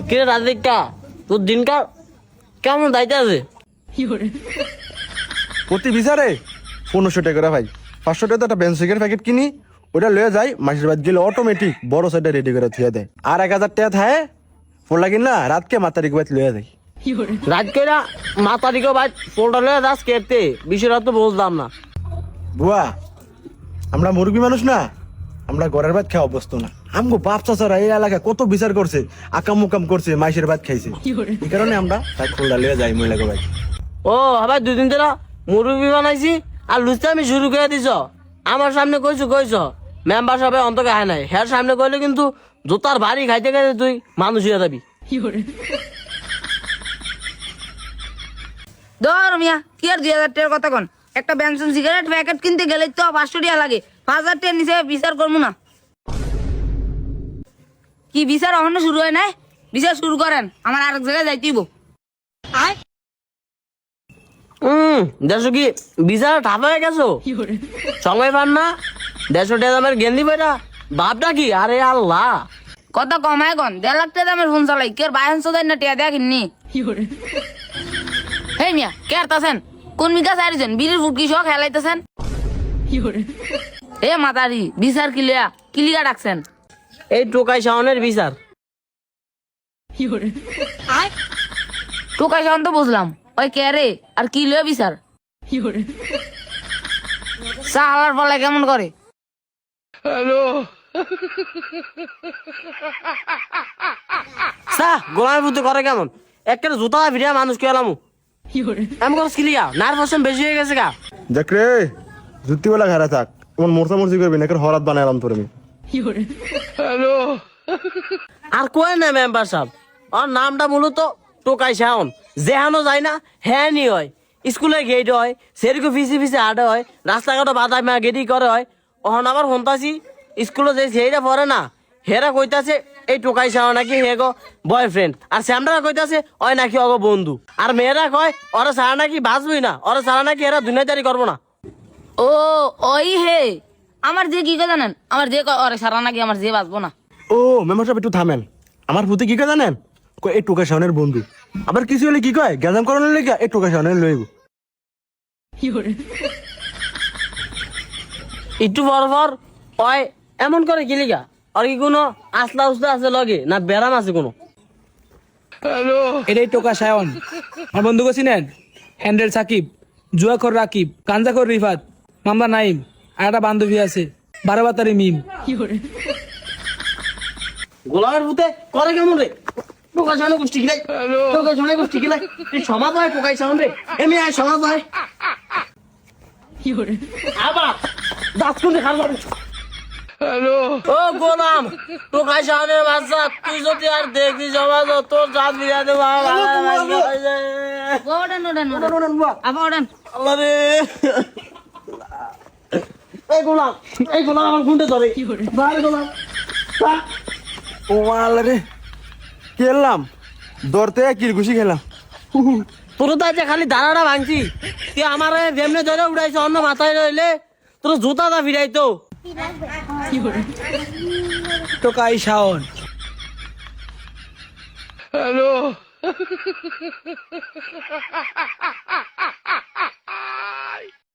কে রাধিকা তোর দিনকার কেমন দায়িত্ব আছে? প্রতি বিচারে 1500 টাকা করে ভাই। 500 টাকা একটা বেনসিকের প্যাকেট কিনি, ওটা লয়ে যাই মাসের বাদ গেলে অটোমেটিক বড় সাইডে রেডি করে থুয়ে দেয়। আর 1000 টাকা থাকে ফোলা কিনা রাতকে মাতারি বাদ লয়ে যায়। রাত কইরা মাতারিকে ভাই পোলটা লয়ে যাস কেটে, বিষয়টা তো বুঝলাম না। বুয়া আমরা মুরগি মানুষ না, আমরা ঘরের ভাত খাওয়া অভ্যস্ত না। আমগো বাপ চাচারা এই এলাকায় কত বিচার করছে, আকাম মুকাম করছে, মাইসের ভাত খাইছে। এই কারণে আমরা তাই খোলা লয়ে যাই মহিলাকে ভাই। ও ভাই 2 দিন ধরে মুরগি বানাইছি আর লুচতে আমি শুরু করে দিছ। আমার সামনে কইছ মেম্বার সবাই অন্তকে হয় নাই, হ্যাঁ সামনে কইলে কিন্তু জুতার ভারী খাইতে খাইতে তুই মানুষ হয়ে যাবি। ধর মিয়া কি আর 2000 টাকার কথা কন, একটা বেনসন সিগারেট প্যাকেট কিনতে গেলে তো 500 টাকা লাগে। 5000 টাকার নিচে বিচার করবো না। কি বিচার এখনো শুরু হয় নাই? বিচার শুরু করেন, আমার আরেক জায়গায় যাইতেইব। দেড়শো কি বিচার ঠাপা হয়ে গেছো? সময় পান না 150 টাকা দামের গেন্দি বইটা ভাবটা কি? আরে আল্লাহ কত কমায় কন, 1.5 লাখ টাকা দামের ফোন চালাই, কে বায়ন সোদাই না টিয়া দেখিনি। হে মিয়া কে আরতাছেন? কোন মিকা সারিছেন? বিড়ির ফুটকি সহ খেলাইতেছেন? এ মাতারি বিচার কিলিয়া ডাকছেন? এই টোকাই শাওনের বিচার। টোকাই সাউন্ড তো বুঝলাম, ওই কে রে আর কি লয়ে বিচার? সাহালার ফলে কেমন করে? গোলামের বুদ্ধি করে কেমন? একটা জুতা ভিড়া মানুষ কে এলাম আমি করছি কিলিয়া নার্ভাস বেশি হয়ে গেছে গা। দেখ রে জুতি বলা ঘাড়া থাক, এমন মোরসা মরসি করবি না, হরাত বানাইলাম তোর আমি। আর কয় না মেম্বার সাহেব, আর নামটা মূলত টোকাই শাওন। যেহানো যায় না হ্যাঁ নি হয়, স্কুলে গেট হয়, সেরকম ফিসে আডে হয়, রাস্তাঘাটে বাধা গেটি করে হয়। অহন আবার শুনতাছি স্কুলে যে সেইটা পড়ে না, হেরা কইতাছে এই টোকাই শাওন নাকি হে গো বয়ফ্রেন্ড, আর স্যামরা কইতাছে ওই নাকি অগো বন্ধু। আর মেয়েরা কয় ওরা সারা নাকি বাঁচবই না, ওরা সারা নাকি এরা দুনিয়াদারি করবো না। ও ওই হে আমার যে কি জানেন, আমার যে ওরে সারা নাকি আমার যে বাঁচবো না। ও মেম্বার সাহেব একটু থামেন, আমার ভূতে কি কয় জানেন? কয় এই টোকা শাওনের বন্ধু। আবার কিছু হলে কি কয় গ্যাজাম করানোর লেগে এই টোকা শাওনের লইব। একটু পর ওই এমন করে কিলিগা, আর কি কোনো আসলা উসলা আছে লগে না ব্যারাম আছে কোনো? এটাই টোকা সায়ন। আমার বন্ধু চিনেন? হ্যান্ডেল সাকিব, জুয়াখর রাকিব, কাঞ্জাখর রিফাত, মামলা নাইম, আর একটা বান্ধবী আছে 12 বাতারি মিম। গোলামের ভূতে করে কেমন রে? টোকাই শাওনের গোষ্ঠী গিলাই, টোকাই শাওনের গোষ্ঠী গিলাই তুই সমাজ হয় টোকাই শাওন রে, এমনি আয় সমাজ হয়। আবার দাঁত খুলে খাবো। ও গোলাম টোকাই শাওনের বাচ্চা, তুই যদি আর দেখবি সমাজ তোর জাত বিরা দেবো। আল্লাহ রে এই গোলাম আমার গুন্ডে ধরে গোলাম। ও আল্লাহ রে খেললাম দরতে কিল ঘুষি খেলাম। তোর তো আজ খালি দাঁড়াটা ভাঙছি, তুই আমার যেমনে ধরে উড়াইছ অন্য মাথায় রইলে তোর জুতাটা ফিরাইতো। টোকাই শাওন। হ্যালো